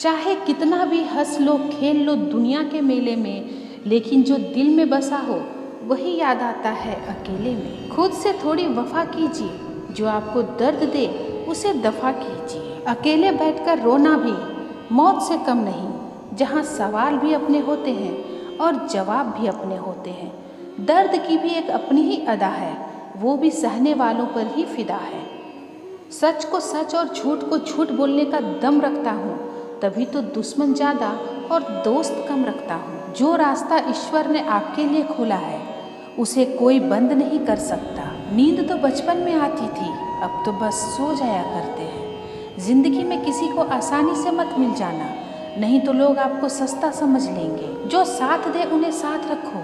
चाहे कितना भी हंस लो खेल लो दुनिया के मेले में, लेकिन जो दिल में बसा हो वही याद आता है अकेले में। खुद से थोड़ी वफा कीजिए, जो आपको दर्द दे उसे दफा कीजिए। अकेले बैठकर रोना भी मौत से कम नहीं, जहाँ सवाल भी अपने होते हैं और जवाब भी अपने होते हैं। दर्द की भी एक अपनी ही अदा है, वो भी सहने वालों पर ही फिदा है। सच को सच और झूठ को झूठ बोलने का दम रखता हूँ, तभी तो दुश्मन ज़्यादा और दोस्त कम रखता हूँ। जो रास्ता ईश्वर ने आपके लिए खोला है उसे कोई बंद नहीं कर सकता। नींद तो बचपन में आती थी, अब तो बस सो जाया करते हैं। जिंदगी में किसी को आसानी से मत मिल जाना, नहीं तो लोग आपको सस्ता समझ लेंगे। जो साथ दे उन्हें साथ रखो,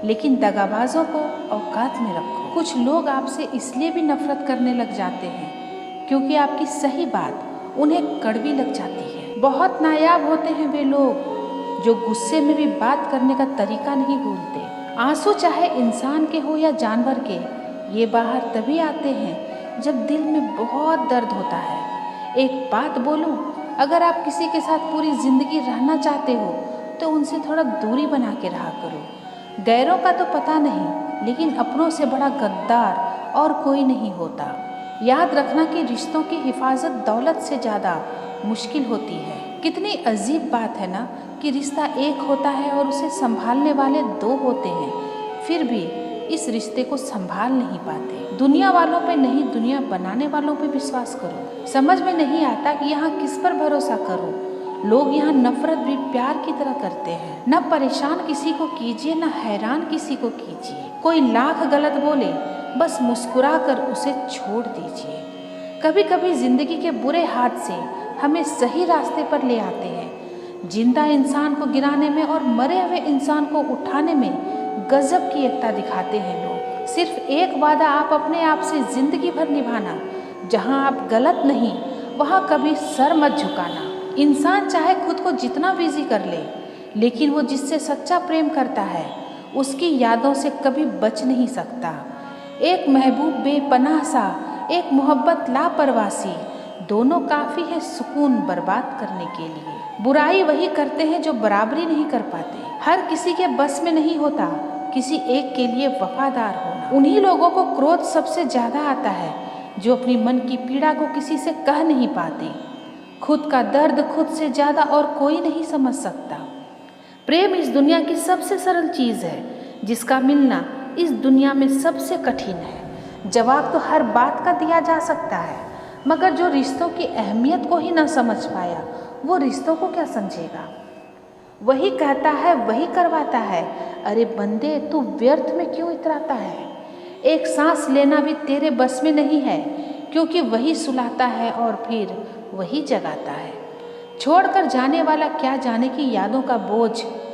लेकिन दगाबाजों को औकात में रखो। कुछ लोग आपसे इसलिए भी नफरत करने लग जाते हैं क्योंकि आपकी सही बात उन्हें कड़वी लग जाती है। बहुत नायाब होते हैं वे लोग जो गुस्से में भी बात करने का तरीका नहीं भूलते। आंसू चाहे इंसान के हो या जानवर के, ये बाहर तभी आते हैं जब दिल में बहुत दर्द होता है। एक बात बोलूं, अगर आप किसी के साथ पूरी जिंदगी रहना चाहते हो तो उनसे थोड़ा दूरी बना के रहा करो। गैरों का तो पता नहीं, लेकिन अपनों से बड़ा गद्दार और कोई नहीं होता। याद रखना कि रिश्तों की हिफाजत दौलत से ज़्यादा मुश्किल होती है। कितनी अजीब बात है ना कि रिश्ता एक होता है और उसे संभालने वाले दो होते हैं, फिर भी इस रिश्ते को संभाल नहीं पाते। दुनिया वालों पे नहीं, दुनिया बनाने वालों पे विश्वास करो। समझ में नहीं आता कि यहाँ किस पर भरोसा करो। लोग यहाँ नफरत भी प्यार की तरह करते हैं। न परेशान किसी को कीजिए, न हैरान किसी को कीजिए। कोई लाख गलत बोले, बस मुस्कुरा कर उसे छोड़ दीजिए। कभी कभी जिंदगी के बुरे हाथ से हमें सही रास्ते पर ले आते हैं। जिंदा इंसान को गिराने में और मरे हुए इंसान को उठाने में गजब की एकता दिखाते हैं लोग। सिर्फ एक वादा आप अपने आप से जिंदगी भर निभाना, जहां आप गलत नहीं वहां कभी सर मत झुकाना। इंसान चाहे खुद को जितना बिजी कर ले, लेकिन वो जिससे सच्चा प्रेम करता है उसकी यादों से कभी बच नहीं सकता। एक महबूब बेपनाह सा, एक मोहब्बत लापरवासी, दोनों काफ़ी है सुकून बर्बाद करने के लिए। बुराई वही करते हैं जो बराबरी नहीं कर पाते। हर किसी के बस में नहीं होता किसी एक के लिए वफादार होना। उन्हीं लोगों को क्रोध सबसे ज़्यादा आता है जो अपनी मन की पीड़ा को किसी से कह नहीं पाते। खुद का दर्द खुद से ज़्यादा और कोई नहीं समझ सकता। प्रेम इस दुनिया की सबसे सरल चीज़ है, जिसका मिलना इस दुनिया में सबसे कठिन है। जवाब तो हर बात का दिया जा सकता है, मगर जो रिश्तों की अहमियत को ही ना समझ पाया वो रिश्तों को क्या समझेगा। वही कहता है वही करवाता है, अरे बंदे तू व्यर्थ में क्यों इतराता है। एक सांस लेना भी तेरे बस में नहीं है, क्योंकि वही सुलाता है और फिर वही जगाता है। छोड़कर जाने वाला क्या जाने की यादों का बोझ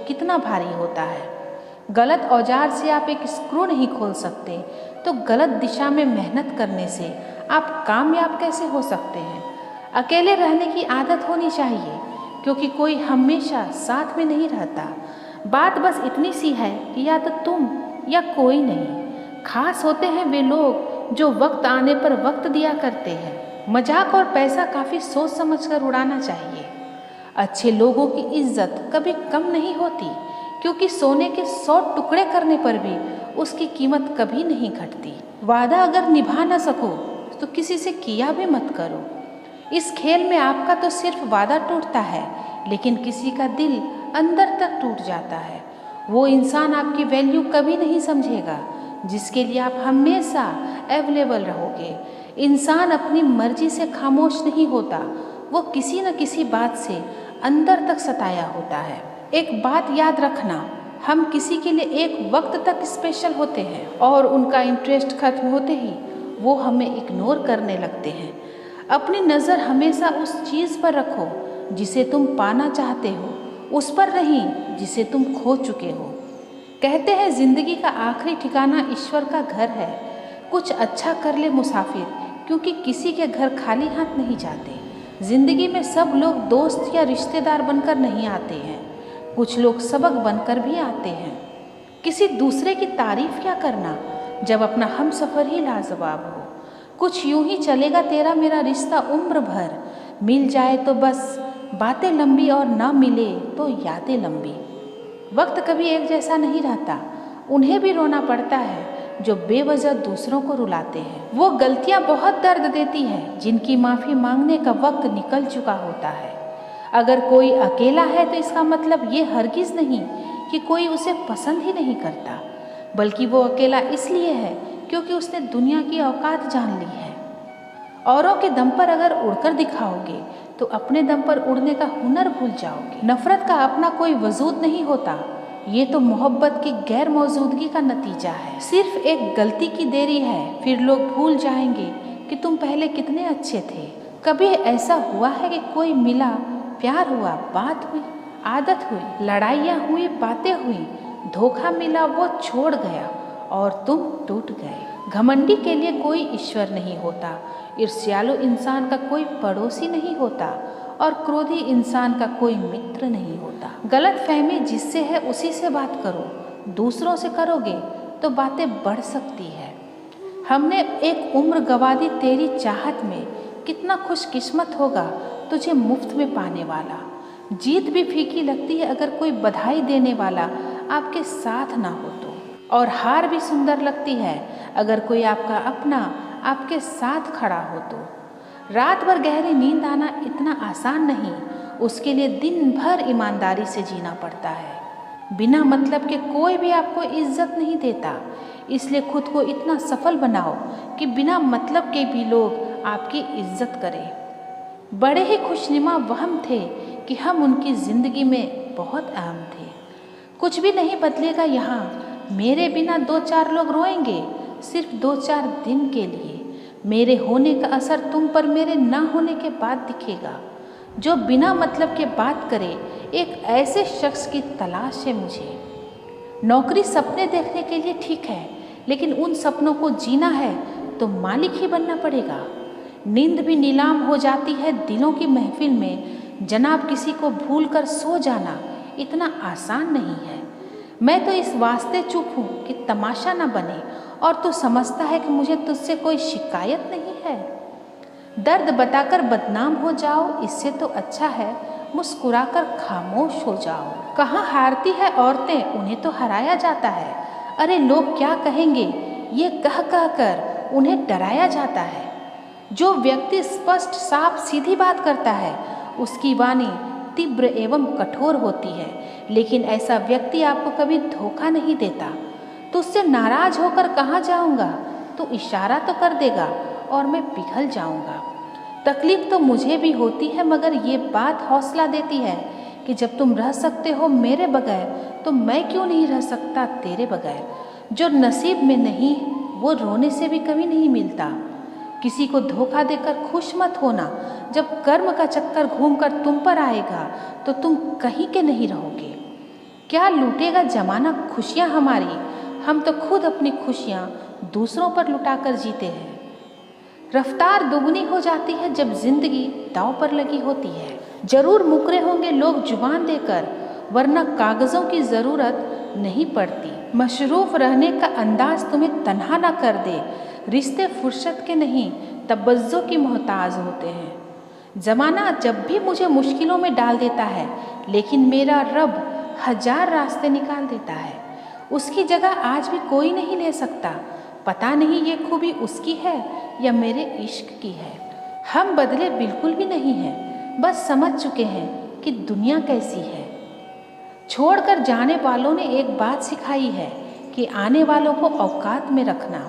कितना भारी होता है। गलत औजार से आप एक स्क्रू नहीं खोल सकते, तो गलत दिशा में मेहनत करने से आप कामयाब कैसे हो सकते हैं। अकेले रहने की आदत होनी चाहिए, क्योंकि कोई हमेशा साथ में नहीं रहता। बात बस इतनी सी है कि या तो तुम या कोई नहीं। खास होते हैं वे लोग जो वक्त आने पर वक्त दिया करते हैं। मजाक और पैसा काफ़ी सोच समझ कर उड़ाना चाहिए। अच्छे लोगों की इज्जत कभी कम नहीं होती, क्योंकि सोने के 100 टुकड़े करने पर भी उसकी कीमत कभी नहीं घटती। वादा अगर निभा न सको तो किसी से किया भी मत करो। इस खेल में आपका तो सिर्फ वादा टूटता है, लेकिन किसी का दिल अंदर तक टूट जाता है। वो इंसान आपकी वैल्यू कभी नहीं समझेगा जिसके लिए आप हमेशा अवेलेबल रहोगे। इंसान अपनी मर्जी से खामोश नहीं होता, वो किसी न किसी बात से अंदर तक सताया होता है। एक बात याद रखना, हम किसी के लिए एक वक्त तक स्पेशल होते हैं और उनका इंटरेस्ट खत्म होते ही वो हमें इग्नोर करने लगते हैं। अपनी नज़र हमेशा उस चीज़ पर रखो जिसे तुम पाना चाहते हो, उस पर नहीं जिसे तुम खो चुके हो। कहते हैं ज़िंदगी का आखिरी ठिकाना ईश्वर का घर है। कुछ अच्छा कर ले मुसाफिर, क्योंकि किसी के घर खाली हाथ नहीं जाते। ज़िंदगी में सब लोग दोस्त या रिश्तेदार बनकर नहीं आते हैं, कुछ लोग सबक बनकर भी आते हैं। किसी दूसरे की तारीफ क्या करना जब अपना हम सफ़र ही लाजवाब हो। कुछ यूं ही चलेगा तेरा मेरा रिश्ता उम्र भर, मिल जाए तो बस बातें लंबी और ना मिले तो यादें लंबी। वक्त कभी एक जैसा नहीं रहता, उन्हें भी रोना पड़ता है जो बेवजह दूसरों को रुलाते हैं। वो गलतियां बहुत दर्द देती हैं जिनकी माफ़ी मांगने का वक्त निकल चुका होता है। अगर कोई अकेला है तो इसका मतलब ये हरगिज़ नहीं कि कोई उसे पसंद ही नहीं करता, बल्कि वो अकेला इसलिए है क्योंकि उसने दुनिया की औकात जान ली है। औरों के दम पर अगर उड़कर दिखाओगे तो अपने दम पर उड़ने का हुनर भूल जाओगे। नफरत का अपना कोई वजूद नहीं होता, ये तो मोहब्बत की गैर मौजूदगी का नतीजा है। सिर्फ एक गलती की देरी है, फिर लोग भूल जाएंगे कि तुम पहले कितने अच्छे थे। कभी ऐसा हुआ है कि कोई मिला, प्यार हुआ, बात हुई, आदत हुई, लड़ाइयाँ हुई, बातें हुई, धोखा मिला, वो छोड़ गया और तुम टूट गए। घमंडी के लिए कोई ईश्वर नहीं होता, ईर्ष्यालु इंसान का कोई पड़ोसी नहीं होता और क्रोधी इंसान का कोई मित्र नहीं होता। गलत फहमी जिससे है उसी से बात करो, दूसरों से करोगे तो बातें बढ़ सकती है। हमने एक उम्र गंवा दी तेरी चाहत में, कितना खुशकिस्मत होगा तुझे मुफ्त में पाने वाला। जीत भी फीकी लगती है अगर कोई बधाई देने वाला आपके साथ ना हो तो, और हार भी सुंदर लगती है अगर कोई आपका अपना आपके साथ खड़ा हो तो। रात भर गहरी नींद आना इतना आसान नहीं, उसके लिए दिन भर ईमानदारी से जीना पड़ता है। बिना मतलब के कोई भी आपको इज्जत नहीं देता, इसलिए खुद को इतना सफल बनाओ कि बिना मतलब के भी लोग आपकी इज्जत करें। बड़े ही खुशनुमा वहम थे कि हम उनकी ज़िंदगी में बहुत अहम थे। कुछ भी नहीं बदलेगा यहाँ, मेरे बिना 2-4 लोग रोएंगे, सिर्फ 2-4 दिन के लिए। मेरे होने का असर तुम पर मेरे ना होने के बाद दिखेगा। जो बिना मतलब के बात करे, एक ऐसे शख्स की तलाश है मुझे। नौकरी सपने देखने के लिए ठीक है, लेकिन उन सपनों को जीना है तो मालिक ही बनना पड़ेगा। नींद भी नीलाम हो जाती है दिलों की महफिल में, जनाब किसी को भूल कर सो जाना इतना आसान नहीं है। मैं तो इस वास्ते चुप हूँ कि तमाशा न बने, और तू समझता है कि मुझे तुझसे कोई शिकायत नहीं है। दर्द बताकर बदनाम हो जाओ, इससे तो अच्छा है मुस्कुराकर खामोश हो जाओ। कहाँ हारती है औरतें, उन्हें तो हराया जाता है। अरे लोग क्या कहेंगे, ये कह कह कर उन्हें डराया जाता है। जो व्यक्ति स्पष्ट साफ सीधी बात करता है उसकी वाणी तीव्र एवं कठोर होती है, लेकिन ऐसा व्यक्ति आपको कभी धोखा नहीं देता। तो उससे नाराज होकर कहाँ जाऊँगा, तो इशारा तो कर देगा और मैं पिघल जाऊँगा। तकलीफ तो मुझे भी होती है, मगर ये बात हौसला देती है कि जब तुम रह सकते हो मेरे बगैर, तो मैं क्यों नहीं रह सकता तेरे बगैर। जो नसीब में नहीं वो रोने से भी कभी नहीं मिलता। किसी को धोखा देकर खुश मत होना, जब कर्म का चक्कर घूमकर तुम पर आएगा तो तुम कहीं के नहीं रहोगे। क्या लूटेगा जमाना खुशियाँ हमारी, हम तो खुद अपनी खुशियाँ दूसरों पर लुटाकर जीते हैं। रफ्तार दुगनी हो जाती है जब जिंदगी दांव पर लगी होती है। जरूर मुकरे होंगे लोग जुबान देकर, वरना कागज़ों की ज़रूरत नहीं पड़ती। मशरूफ़ रहने का अंदाज तुम्हें तन्हा ना कर दे। रिश्ते फुर्सत के नहीं तवज्जो की मोहताज होते हैं। ज़माना जब भी मुझे मुश्किलों में डाल देता है, लेकिन मेरा रब 1000 रास्ते निकाल देता है। उसकी जगह आज भी कोई नहीं ले सकता। पता नहीं ये खूबी उसकी है या मेरे इश्क की है। हम बदले बिल्कुल भी नहीं हैं, बस समझ चुके हैं कि दुनिया कैसी है। छोड़कर जाने वालों ने एक बात सिखाई है कि आने वालों को औकात में रखना।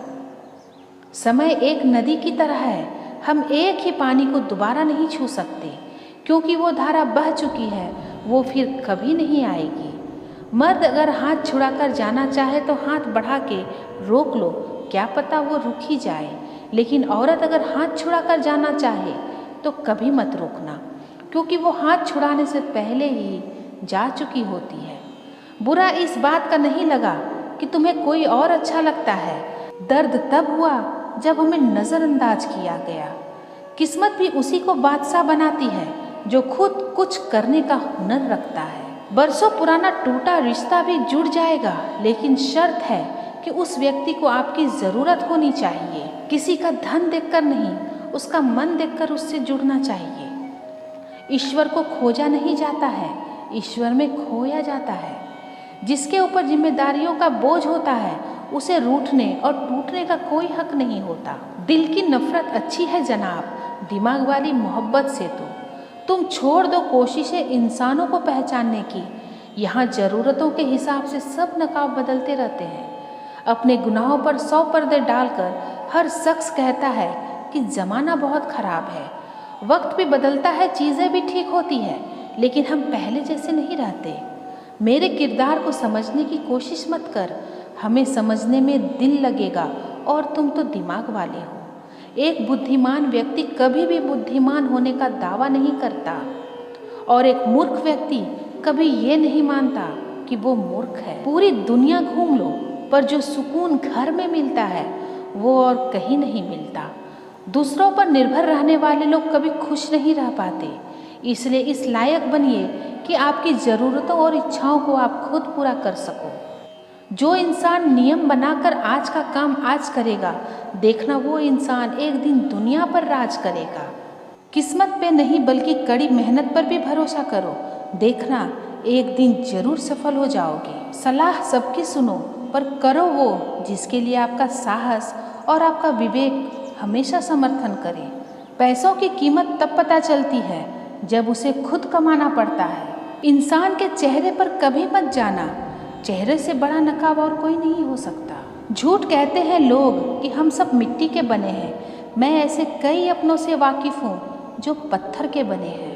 समय एक नदी की तरह है, हम एक ही पानी को दोबारा नहीं छू सकते, क्योंकि वो धारा बह चुकी है, वो फिर कभी नहीं आएगी। मर्द अगर हाथ छुड़ाकर जाना चाहे तो हाथ बढ़ा के रोक लो, क्या पता वो रुक ही जाए। लेकिन औरत अगर हाथ छुड़ाकर जाना चाहे तो कभी मत रोकना, क्योंकि वो हाथ छुड़ाने से पहले ही जा चुकी होती है। बुरा इस बात का नहीं लगा कि तुम्हें कोई और अच्छा लगता है। दर्द तब हुआ जब हमें नज़रअंदाज किया गया। किस्मत भी उसी को बादशाह बनाती है जो खुद कुछ करने का हुनर रखता है। बरसों पुराना टूटा रिश्ता भी जुड़ जाएगा, लेकिन शर्त है कि उस व्यक्ति को आपकी ज़रूरत होनी चाहिए। किसी का धन देखकर नहीं, उसका मन देखकर उससे जुड़ना चाहिए। ईश्वर को खोजा नहीं जाता है, ईश्वर में खोया जाता है। जिसके ऊपर जिम्मेदारियों का बोझ होता है उसे रूठने और टूटने का कोई हक नहीं होता। दिल की नफरत अच्छी है जनाब, दिमाग वाली मोहब्बत से तो तुम छोड़ दो कोशिशें इंसानों को पहचानने की। यहाँ ज़रूरतों के हिसाब से सब नकाब बदलते रहते हैं। अपने गुनाहों पर 100 पर्दे डालकर हर शख्स कहता है कि ज़माना बहुत ख़राब है। वक्त भी बदलता है, चीज़ें भी ठीक होती है, लेकिन हम पहले जैसे नहीं रहते। मेरे किरदार को समझने की कोशिश मत कर, हमें समझने में दिल लगेगा और तुम तो दिमाग वाले हो। एक बुद्धिमान व्यक्ति कभी भी बुद्धिमान होने का दावा नहीं करता और एक मूर्ख व्यक्ति कभी ये नहीं मानता कि वो मूर्ख है। पूरी दुनिया घूम लो पर जो सुकून घर में मिलता है वो और कहीं नहीं मिलता। दूसरों पर निर्भर रहने वाले लोग कभी खुश नहीं रह पाते, इसलिए इस लायक बनिए कि आपकी ज़रूरतों और इच्छाओं को आप खुद पूरा कर सको। जो इंसान नियम बनाकर आज का काम आज करेगा, देखना वो इंसान एक दिन दुनिया पर राज करेगा। किस्मत पे नहीं बल्कि कड़ी मेहनत पर भी भरोसा करो, देखना एक दिन जरूर सफल हो जाओगे। सलाह सबकी सुनो पर करो वो जिसके लिए आपका साहस और आपका विवेक हमेशा समर्थन करे। पैसों की कीमत तब पता चलती है जब उसे खुद कमाना पड़ता है। इंसान के चेहरे पर कभी मत जाना, चेहरे से बड़ा नकाब और कोई नहीं हो सकता। झूठ कहते हैं लोग कि हम सब मिट्टी के बने हैं, मैं ऐसे कई अपनों से वाकिफ़ हूँ जो पत्थर के बने हैं।